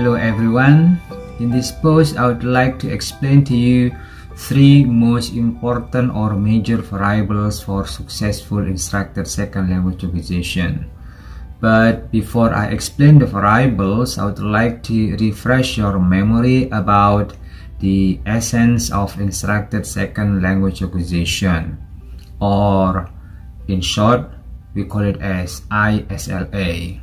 Hello everyone. In this post, I would like to explain to you three most important or major variables for successful instructed second language acquisition. But before I explain the variables, I would like to refresh your memory about the essence of instructed second language acquisition, or in short, we call it as ISLA.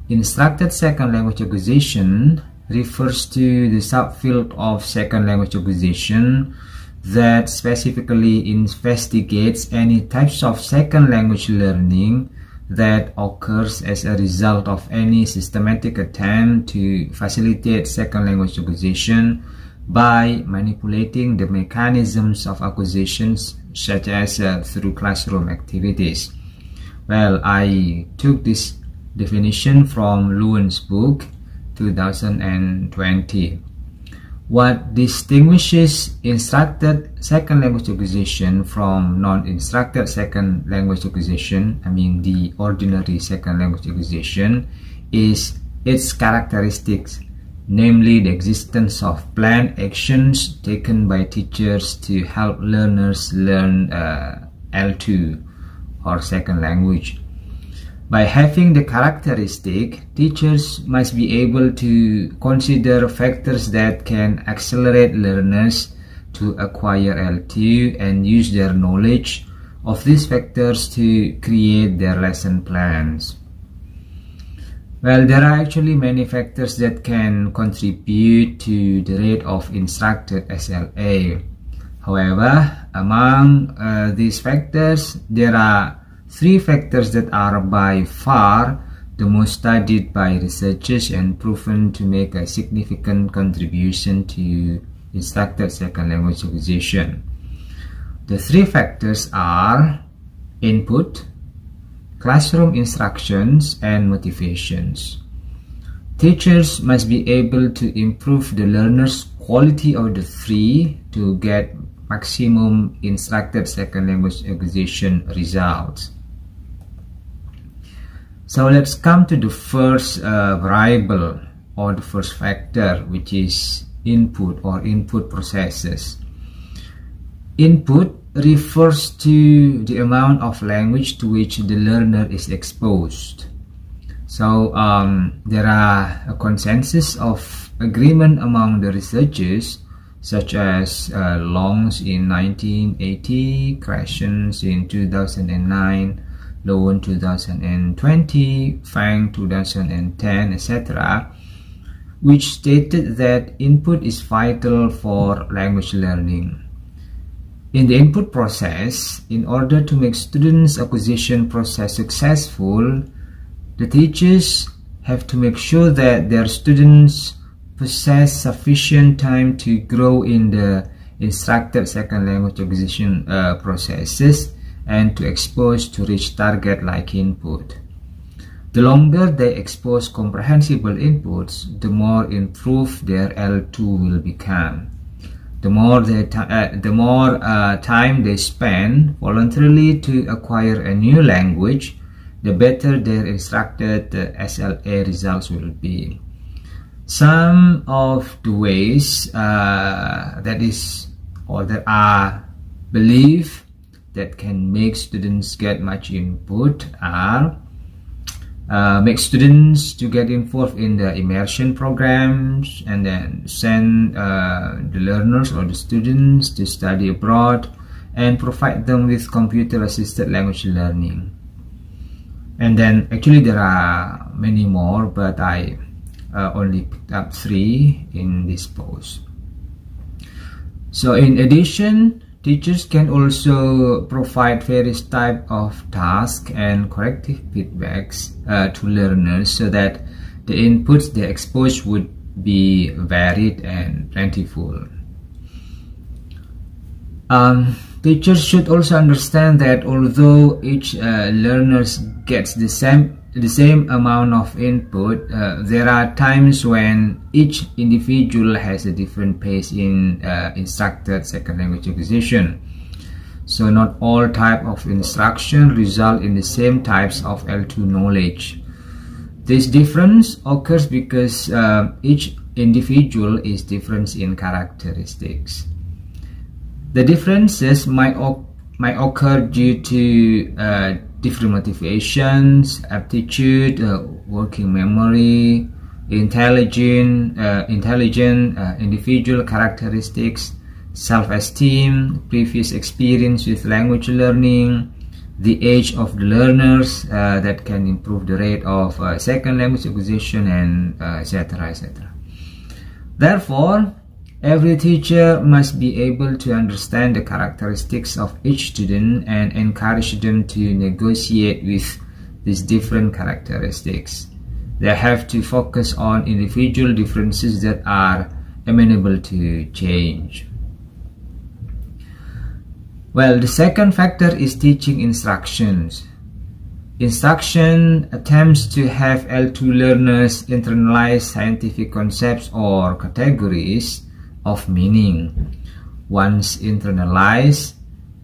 Instructed second language acquisition refers to the subfield of second language acquisition that specifically investigates any types of second language learning that occurs as a result of any systematic attempt to facilitate second language acquisition by manipulating the mechanisms of acquisitions, such as through classroom activities. Well, I took this definition from Lewin's book 2020. What distinguishes instructed second language acquisition from non-instructed second language acquisition, I mean the ordinary second language acquisition, is its characteristics, namely the existence of planned actions taken by teachers to help learners learn L2 or second language. By having the characteristic, teachers must be able to consider factors that can accelerate learners to acquire L2 and use their knowledge of these factors to create their lesson plans. Well, there are actually many factors that can contribute to the rate of instructed SLA. However, among these factors, there are three factors that are by far the most studied by researchers and proven to make a significant contribution to instructed second language acquisition. The three factors are input, classroom instructions, and motivations. Teachers must be able to improve the learner's quality of the three to get maximum instructed second language acquisition results. So let's come to the first variable or the first factor, which is input or input processes. Input refers to the amount of language to which the learner is exposed. So there are a consensus of agreement among the researchers, such as Longs in 1980, Crescens in 2009, Lowen 2020, Fang 2010, etc., which stated that input is vital for language learning. In the input process, in order to make students' acquisition process successful, the teachers have to make sure that their students possess sufficient time to grow in the instructed second language acquisition processes and to expose to reach target like input. The longer they expose comprehensible inputs, the more improved their L2 will become. The more time they spend voluntarily to acquire a new language, the better their instructed SLA results will be. Some of the ways there are beliefs that can make students get much input are make students to get involved in the immersion programs, and then send the learners or the students to study abroad and provide them with computer-assisted language learning. And then actually there are many more, but I only picked up three in this post. So in addition, teachers can also provide various types of tasks and corrective feedbacks to learners so that the inputs they expose would be varied and plentiful. Teachers should also understand that although each learner gets the same amount of input, there are times when each individual has a different pace in instructed second language acquisition. So not all types of instruction result in the same types of L2 knowledge. This difference occurs because each individual is different in characteristics. The differences might occur due to different motivations, aptitude, working memory, intelligent individual characteristics, self-esteem, previous experience with language learning, the age of the learners that can improve the rate of second language acquisition, and etc. etc. Therefore, every teacher must be able to understand the characteristics of each student and encourage them to negotiate with these different characteristics. They have to focus on individual differences that are amenable to change. Well, the second factor is teaching instructions. Instruction attempts to have L2 learners internalize scientific concepts or categories of meaning. Once internalized,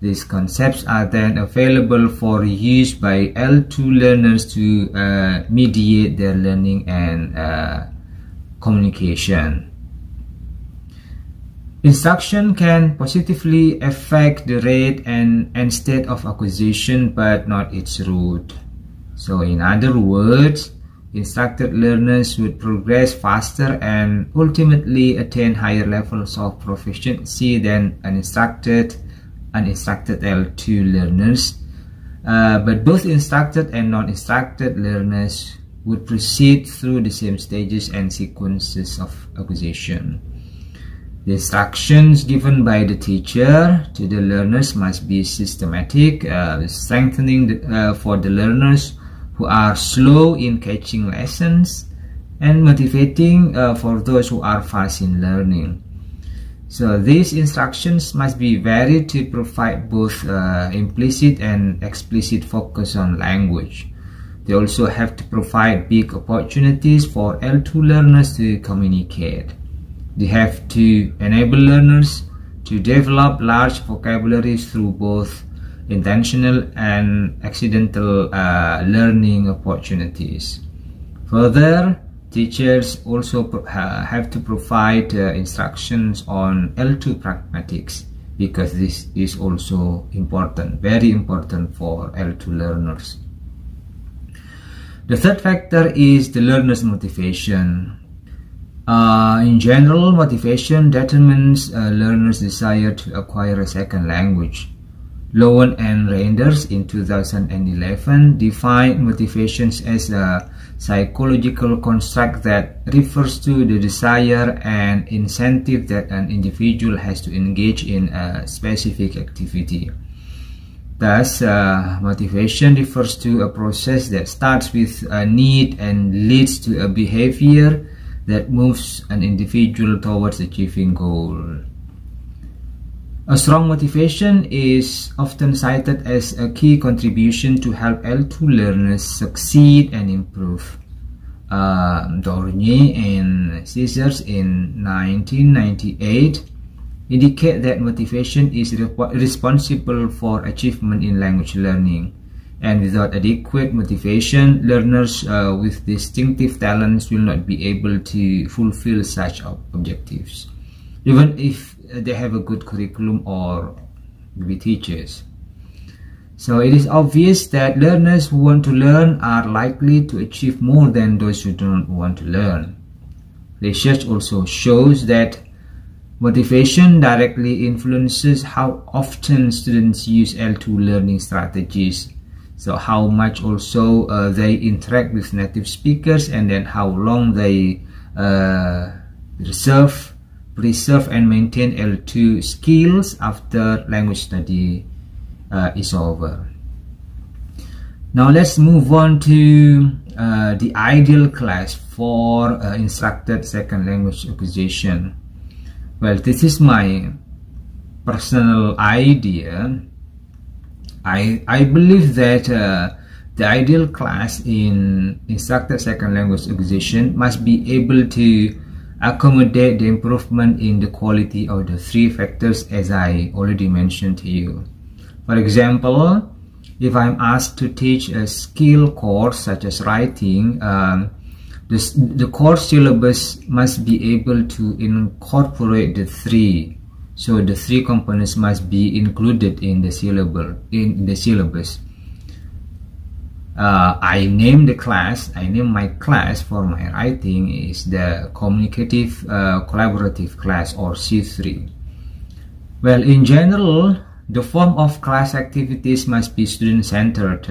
these concepts are then available for use by L2 learners to mediate their learning and communication. Instruction can positively affect the rate and state of acquisition, but not its root. So in other words, instructed learners would progress faster and ultimately attain higher levels of proficiency than uninstructed L2 learners. But both instructed and non-instructed learners would proceed through the same stages and sequences of acquisition. The instructions given by the teacher to the learners must be systematic, strengthening for the learners who are slow in catching lessons, and motivating for those who are fast in learning. So these instructions must be varied to provide both implicit and explicit focus on language. They also have to provide big opportunities for L2 learners to communicate. They have to enable learners to develop large vocabularies through both intentional and accidental learning opportunities. Further, teachers also have to provide instructions on L2 pragmatics, because this is also important, very important for L2 learners. The third factor is the learner's motivation. In general, motivation determines a learner's desire to acquire a second language. Lowen and Reinders in 2011 defined motivations as a psychological construct that refers to the desire and incentive that an individual has to engage in a specific activity. Thus, motivation refers to a process that starts with a need and leads to a behavior that moves an individual towards achieving goal. A strong motivation is often cited as a key contribution to help L2 learners succeed and improve. Dornier and Caesars in 1998 indicate that motivation is responsible for achievement in language learning, and without adequate motivation, learners with distinctive talents will not be able to fulfill such objectives, even if they have a good curriculum or be teachers. So it is obvious that learners who want to learn are likely to achieve more than those who do not want to learn. Research also shows that motivation directly influences how often students use L2 learning strategies. So how much also they interact with native speakers, and then how long they preserve and maintain L2 skills after language study is over. Now let's move on to the ideal class for instructed second language acquisition. Well, this is my personal idea. I believe that the ideal class in instructed second language acquisition must be able to accommodate the improvement in the quality of the three factors as I already mentioned to you. For example, if I'm asked to teach a skill course such as writing, The course syllabus must be able to incorporate the three. So the three components must be included in the syllabus. I name my class for my writing is the communicative collaborative class, or C3. Well, in general, the form of class activities must be student-centered.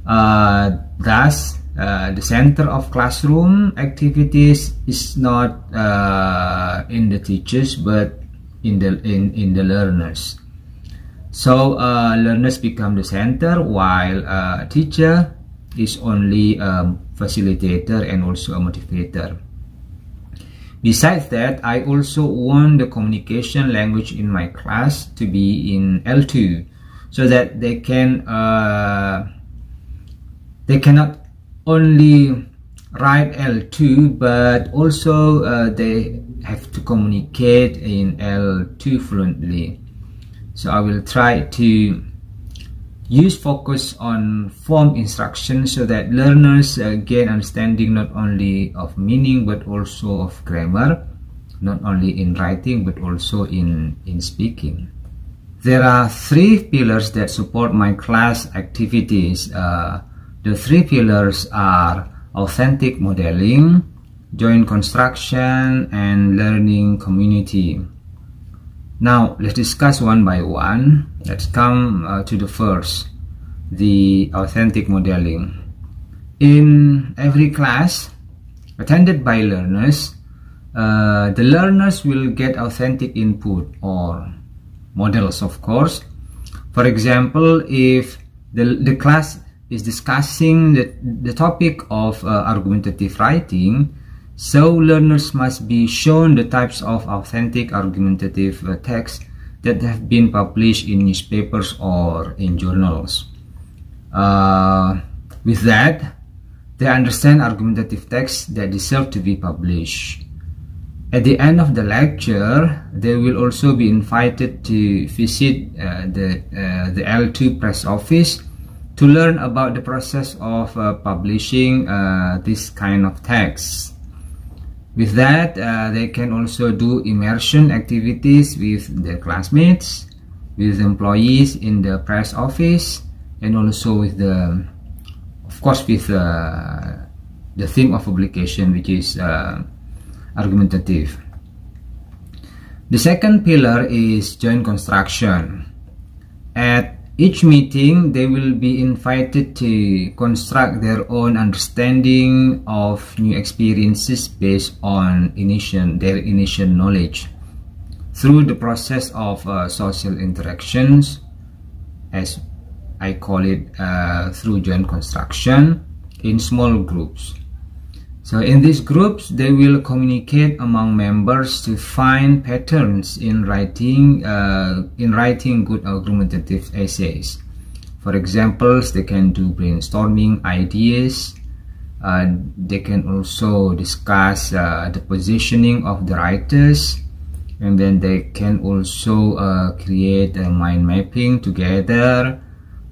Thus, the center of classroom activities is not in the teachers, but in the learners. So learners become the center, while teacher is only a facilitator and also a motivator. Besides that, I also want the communication language in my class to be in L2, so that they cannot only write L2, but also they have to communicate in L2 fluently. So I will try to use focus on form instruction so that learners gain understanding not only of meaning but also of grammar, not only in writing but also in speaking. There are three pillars that support my class activities. The three pillars are authentic modeling, joint construction, and learning community. Now let's discuss one by one. Let's come to the first, the authentic modeling. In every class attended by learners, the learners will get authentic input or models, of course. For example, if the class is discussing the topic of argumentative writing, so learners must be shown the types of authentic argumentative texts that have been published in newspapers or in journals. With that, they understand argumentative texts that deserve to be published. At the end of the lecture, they will also be invited to visit the L2 press office to learn about the process of publishing this kind of texts. With that, they can also do immersion activities with their classmates, with employees in the press office, and also with of course, with the theme of publication, which is argumentative. The second pillar is joint construction. At each meeting, they will be invited to construct their own understanding of new experiences based on their initial knowledge through the process of social interactions, as I call it, through joint construction in small groups. So in these groups, they will communicate among members to find patterns in writing good argumentative essays. For example, they can do brainstorming ideas. They can also discuss the positioning of the writers, and then they can also create a mind mapping together,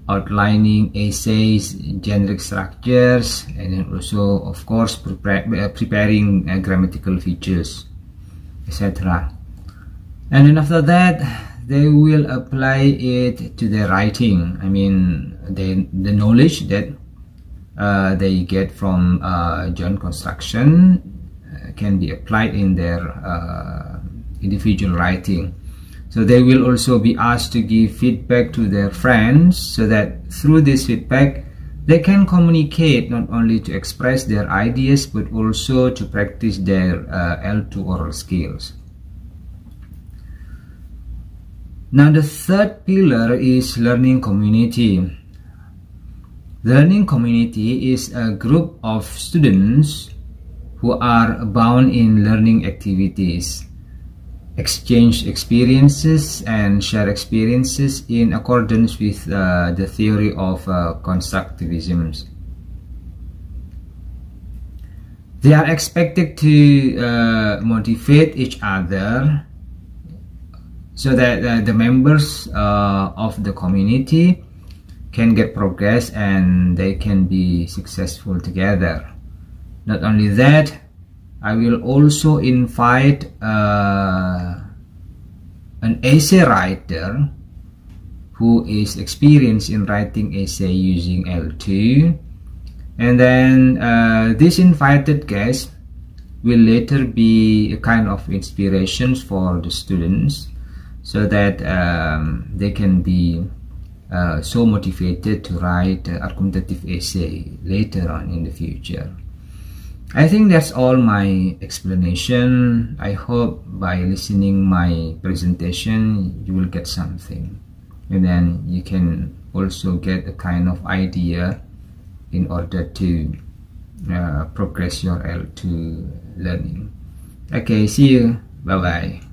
outlining essays, generic structures, and then also, of course, preparing grammatical features, etc. And then after that, they will apply it to their writing. I mean, the knowledge that they get from joint construction can be applied in their individual writing. So they will also be asked to give feedback to their friends, so that through this feedback they can communicate, not only to express their ideas but also to practice their L2 oral skills. Now the third pillar is learning community. Learning community is a group of students who are bound in learning activities, exchange experiences and share experiences in accordance with the theory of constructivism. They are expected to motivate each other so that the members of the community can get progress and they can be successful together. Not only that, I will also invite an essay writer who is experienced in writing essay using L2, and then this invited guest will later be a kind of inspiration for the students, so that they can be so motivated to write argumentative essay later on in the future. I think that's all my explanation. I hope by listening my presentation you will get something, and then you can also get a kind of idea in order to progress your L2 learning. Okay, see you. Bye bye.